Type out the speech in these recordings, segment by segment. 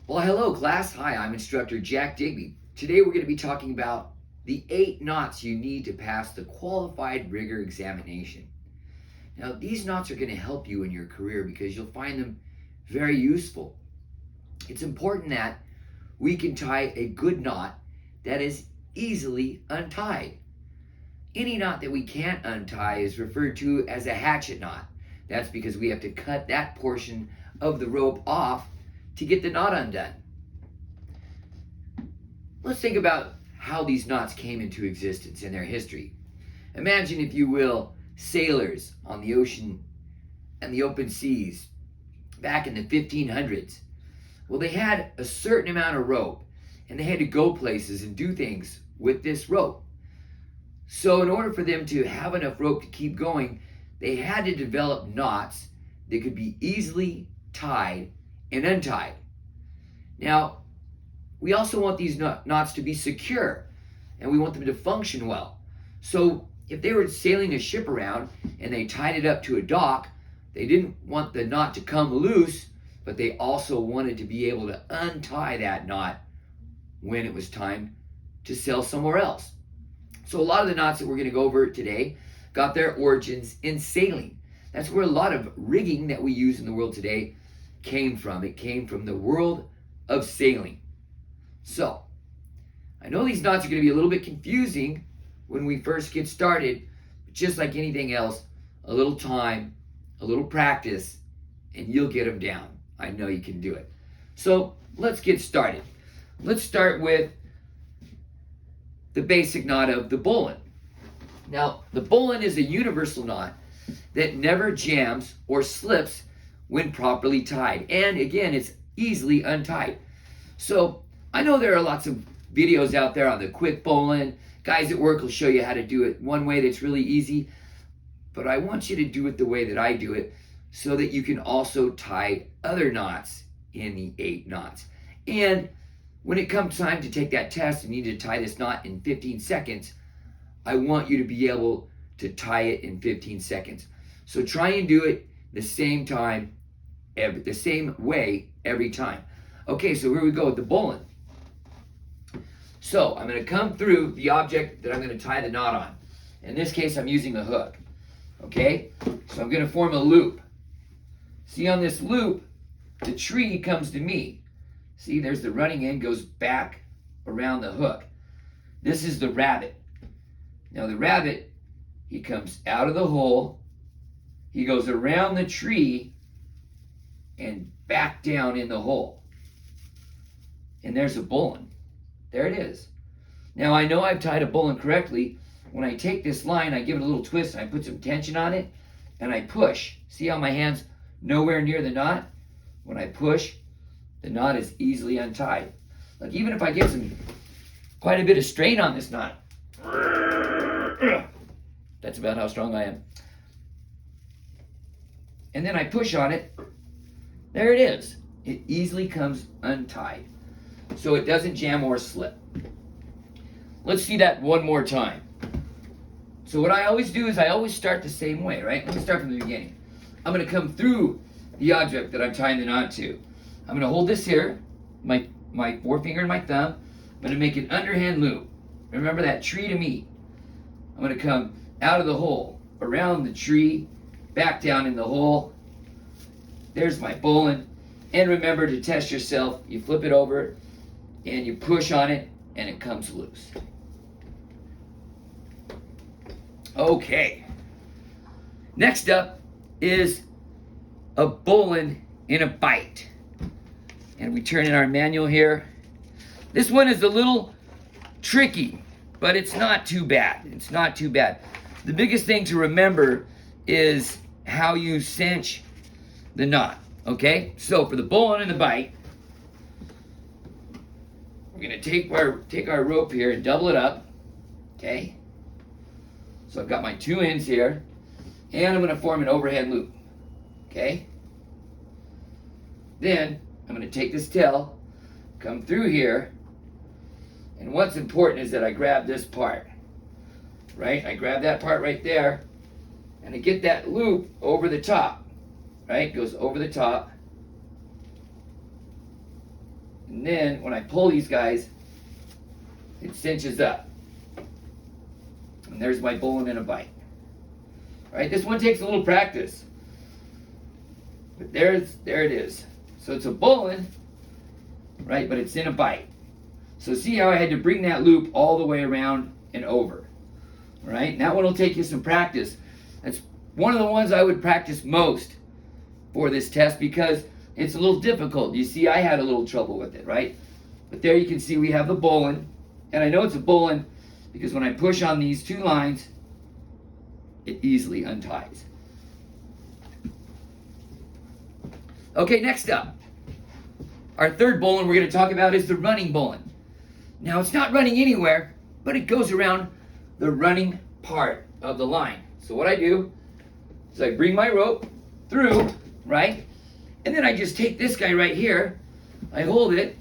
Well, hello, class. Hi, I'm instructor Jack Digby. Today we're going to be talking about the 8 knots you need to pass the qualified rigger examination. Now, these knots are going to help you in your career because you'll find them very useful. It's important that we can tie a good knot that is easily untied. Any knot that we can't untie is referred to as a hatchet knot. That's because we have to cut that portion of the rope off to get the knot undone. Let's think about how these knots came into existence in their history. Imagine, if you will, sailors on the ocean and the open seas back in the 1500s. Well, they had a certain amount of rope and they had to go places and do things with this rope. So in order for them to have enough rope to keep going, they had to develop knots that could be easily tied and untied. Now, we also want these knots to be secure, and we want them to function well. So if they were sailing a ship around and they tied it up to a dock, they didn't want the knot to come loose, but they also wanted to be able to untie that knot when it was time to sail somewhere else. So a lot of the knots that we're going to go over today got their origins in sailing. That's where a lot of rigging that we use in the world today came from. It came from the world of sailing. So, I know these knots are going to be a little bit confusing when we first get started, but just like anything else, a little time, a little practice, and you'll get them down. I know you can do it. So, let's get started. Let's start with the basic knot of the bowline. Now, the bowline is a universal knot that never jams or slips when properly tied. And again, it's easily untied. So, I know there are lots of videos out there on the quick bowline. Guys at work will show you how to do it one way that's really easy. But I want you to do it the way that I do it so that you can also tie other knots in the 8 knots. And when it comes time to take that test and you need to tie this knot in 15 seconds, I want you to be able to tie it in 15 seconds. So try and do it the same time, the same way every time. Okay, so here we go with the bowline. So I'm going to come through the object that I'm going to tie the knot on. In this case, I'm using a hook. Okay, so I'm going to form a loop. See, on this loop, the tree comes to me. See, there's the running end, goes back around the hook. This is the rabbit. Now the rabbit, he comes out of the hole, he goes around the tree, and back down in the hole. And there's a bowline. There it is. Now I know I've tied a bowline correctly. When I take this line, I give it a little twist, and I put some tension on it, and I push. See how my hand's nowhere near the knot? When I push, the knot is easily untied. Like, even if I get quite a bit of strain on this knot, that's about how strong I am. And then I push on it. There it is. It easily comes untied, so it doesn't jam or slip. Let's see that one more time. So what I always do is I always start the same way, right? Let me start from the beginning. I'm going to come through the object that I'm tying the knot to. I'm going to hold this here, my forefinger and my thumb. I'm going to make an underhand loop. Remember that tree to me. I'm going to come out of the hole, around the tree, back down in the hole. There's my bowline. And remember to test yourself. You flip it over and you push on it and it comes loose. Okay. Next up is a bowline in a bight. And we turn in our manual here. This one is a little tricky, but it's not too bad. It's not too bad. The biggest thing to remember is how you cinch the knot. Okay? So for the bowline and the bight, we're going to take our rope here and double it up. Okay? So I've got my 2 ends here, and I'm going to form an overhead loop. Okay? Then I'm going to take this tail, come through here, and what's important is that I grab this part. Right? I grab that part right there, and I get that loop over the top. Right? Goes over the top. And then when I pull these guys, it cinches up. And there's my bowline in a bite. All right, this one takes a little practice. But there it is. So it's a bowline, right, but it's in a bite. So see how I had to bring that loop all the way around and over. All right, and that one will take you some practice. That's one of the ones I would practice most for this test because it's a little difficult. You see, I had a little trouble with it, right? But there you can see we have the bowline. And I know it's a bowline because when I push on these two lines, it easily unties. Okay, next up. Our third bowline we're going to talk about is the running bowline. Now, it's not running anywhere, but it goes around the running part of the line. So what I do is I bring my rope through, right? And then I just take this guy right here, I hold it,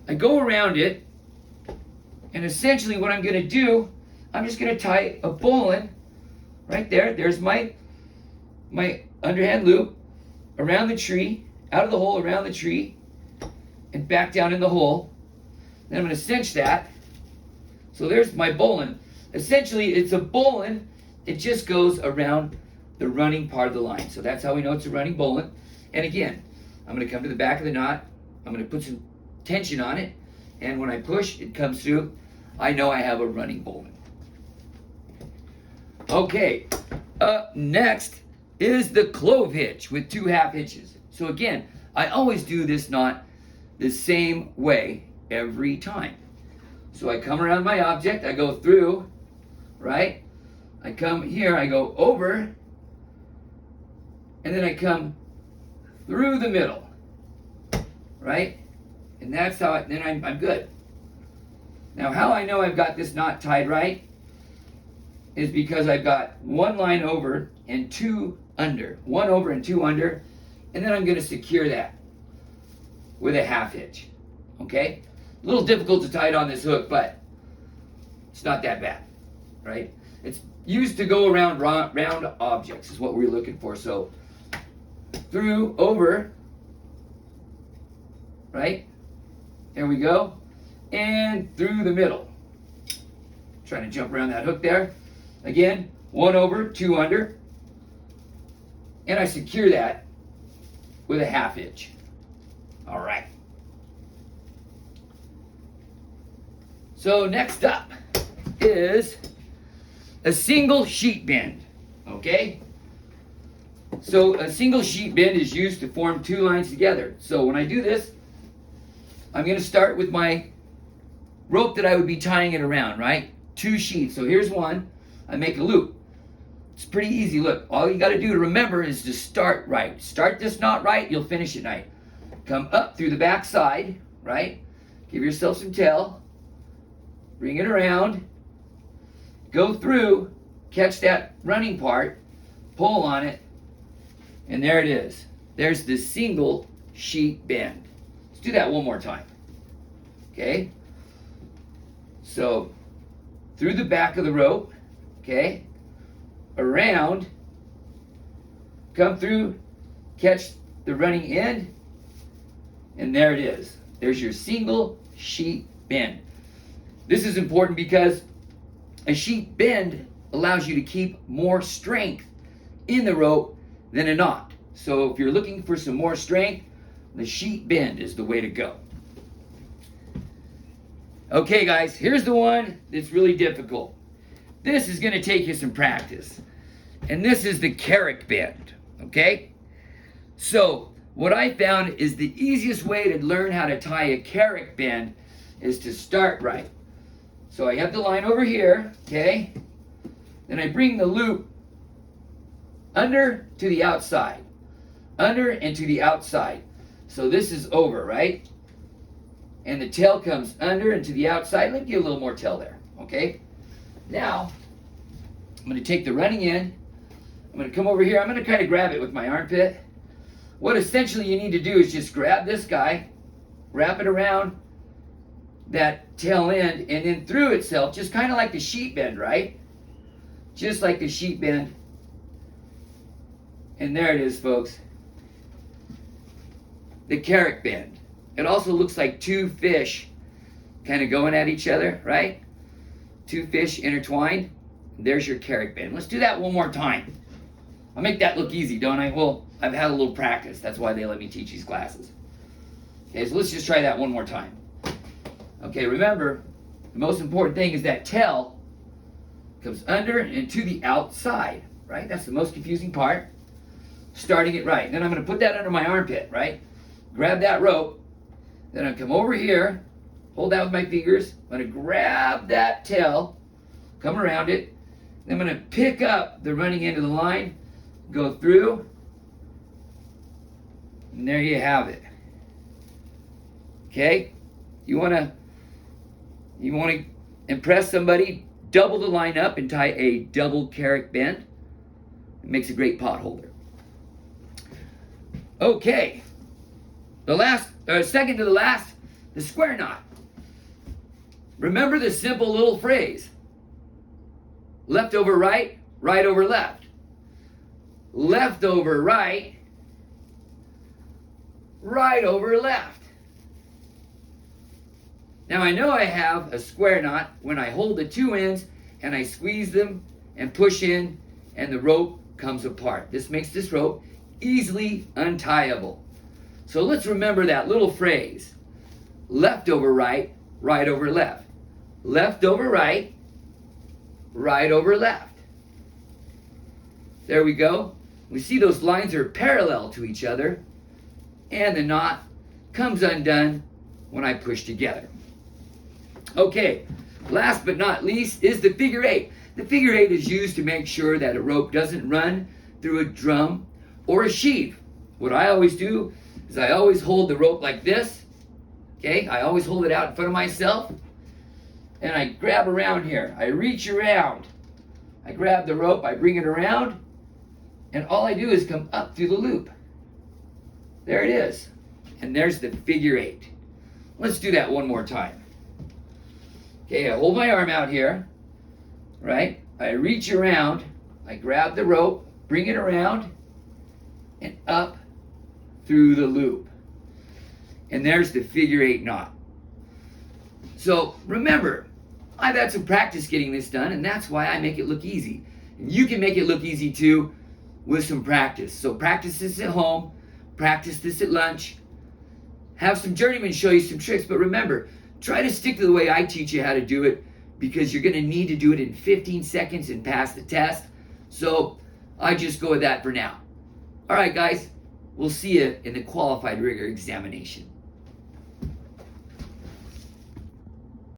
I go around it, and essentially what I'm going to do, I'm just going to tie a bowline right there. There's my underhand loop around the tree, out of the hole around the tree, and back down in the hole. Then I'm going to cinch that. So there's my bowline. Essentially, it's a bowline. It just goes around the running part of the line. So that's how we know it's a running bowline. And again, I'm going to come to the back of the knot. I'm going to put some tension on it. And when I push, it comes through. I know I have a running bowline. Okay, up next is the clove hitch with 2 half hitches. So again, I always do this knot the same way every time. So I come around my object, I go through, right? I come here, I go over, and then I come through the middle, right? And that's how then I'm good. Now how I know I've got this knot tied right is because I've got 1 line over and 2 under. 1 over and 2 under, and then I'm going to secure that with a half hitch. Okay? A little difficult to tie it on this hook, but it's not that bad, right? It's used to go around round objects is what we're looking for. So through, over, right? There we go. And through the middle. Trying to jump around that hook there. Again, 1 over, 2 under. And I secure that with a half hitch. All right. So next up is a single sheet bend, okay? So a single sheet bend is used to form 2 lines together. So when I do this, I'm going to start with my rope that I would be tying it around, right? 2 sheets. So here's one. I make a loop. It's pretty easy. Look, all you got to do to remember is to start right. Start this knot right, you'll finish it right. Come up through the back side, right? Give yourself some tail. Bring it around. Go through, catch that running part, pull on it, and there it is. There's the single sheet bend. Let's do that one more time. Okay? So, through the back of the rope, okay? Around, come through, catch the running end, and there it is. There's your single sheet bend. This is important because a sheet bend allows you to keep more strength in the rope than a knot. So if you're looking for some more strength, the sheet bend is the way to go. Okay guys, here's the one that's really difficult. This is going to take you some practice. And this is the carrick bend, okay? So what I found is the easiest way to learn how to tie a carrick bend is to start right. So I have the line over here, okay? Then I bring the loop under to the outside. Under and to the outside. So this is over, right? And the tail comes under and to the outside. Let me get a little more tail there, okay? Now, I'm going to take the running end. I'm going to come over here. I'm going to kind of grab it with my armpit. What essentially you need to do is just grab this guy, wrap it around that tail end, and then through itself, just kind of like the sheet bend, right? Just like the sheet bend. And there it is, folks. The carrick bend. it also looks like two fish kind of going at each other, right? Two fish intertwined. There's your carrick bend. Let's do that one more time. I'll make that look easy, don't I? Well, I've had a little practice. That's why they let me teach these classes. Okay, so let's just try that one more time. Okay, remember, the most important thing is that tail comes under and to the outside, right? That's the most confusing part. Starting it right. Then I'm going to put that under my armpit, right? Grab that rope. Then I'll come over here, hold that with my fingers. I'm going to grab that tail, come around it. Then I'm going to pick up the running end of the line, go through, and there you have it. Okay? You want to impress somebody, double the line up and tie a double carrick bend. It makes a great pot holder. Okay. Second to the last, the square knot. Remember the simple little phrase. Left over right, right over left. Left over right, right over left. Now I know I have a square knot when I hold the two ends and I squeeze them and push in and the rope comes apart. This makes this rope easily untieable. So let's remember that little phrase. Left over right, right over left. Left over right, right over left. There we go. We see those lines are parallel to each other and the knot comes undone when I push together. Okay, last but not least is the figure eight. The figure eight is used to make sure that a rope doesn't run through a drum or a sheaf. What I always do is I always hold the rope like this. Okay, I always hold it out in front of myself and I grab around here. I reach around. I grab the rope, I bring it around, and all I do is come up through the loop. There it is. And there's the figure eight. Let's do that one more time. Okay, I hold my arm out here, right? I reach around, I grab the rope, bring it around, and up through the loop. And there's the figure eight knot. So remember, I've had some practice getting this done, and that's why I make it look easy. And you can make it look easy too with some practice. So practice this at home, practice this at lunch, have some journeymen show you some tricks, but remember, try to stick to the way I teach you how to do it because you're going to need to do it in 15 seconds and pass the test. So I just go with that for now. All right, guys, we'll see you in the qualified rigger examination.